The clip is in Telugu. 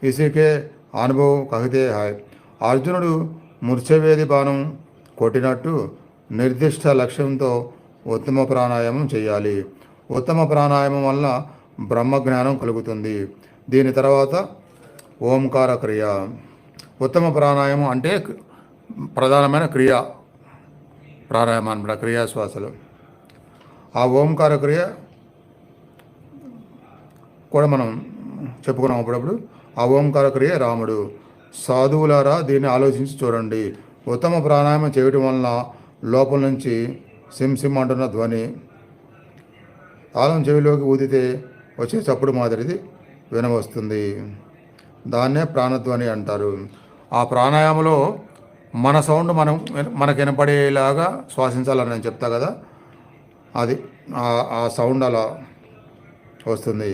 इसी के अनुभव कहते हैं అర్జునుడు మూర్ఛవేది బాణం కొట్టినట్టు నిర్దిష్ట లక్ష్యంతో ఉత్తమ ప్రాణాయామం చేయాలి. ఉత్తమ ప్రాణాయామం వల్ల బ్రహ్మజ్ఞానం కలుగుతుంది. దీని తర్వాత ఓంకార క్రియ. ఉత్తమ ప్రాణాయామం అంటే ప్రధానమైన క్రియ ప్రాణాయామం అనమాట, క్రియాశ్వాసలు. ఆ ఓంకార క్రియ కూడా మనం చెప్పుకున్నాం అప్పుడప్పుడు. ఆ ఓంకార క్రియ రాముడు. సాధువులారా దీన్ని ఆలోచించి చూడండి. ఉత్తమ ప్రాణాయామం చేయటం వలన లోపల నుంచి సిమ్ సిమ్ అంటున్న ధ్వని తాళం చెవిలోకి ఊదితే వచ్చే చప్పుడు మాదిరిది వినవస్తుంది. దాన్నే ప్రాణధ్వని అంటారు. ఆ ప్రాణాయామంలో మన సౌండ్ మనకు వినపడేలాగా శ్వాసించాలని నేను చెప్తా కదా, అది ఆ సౌండ్ అలా వస్తుంది.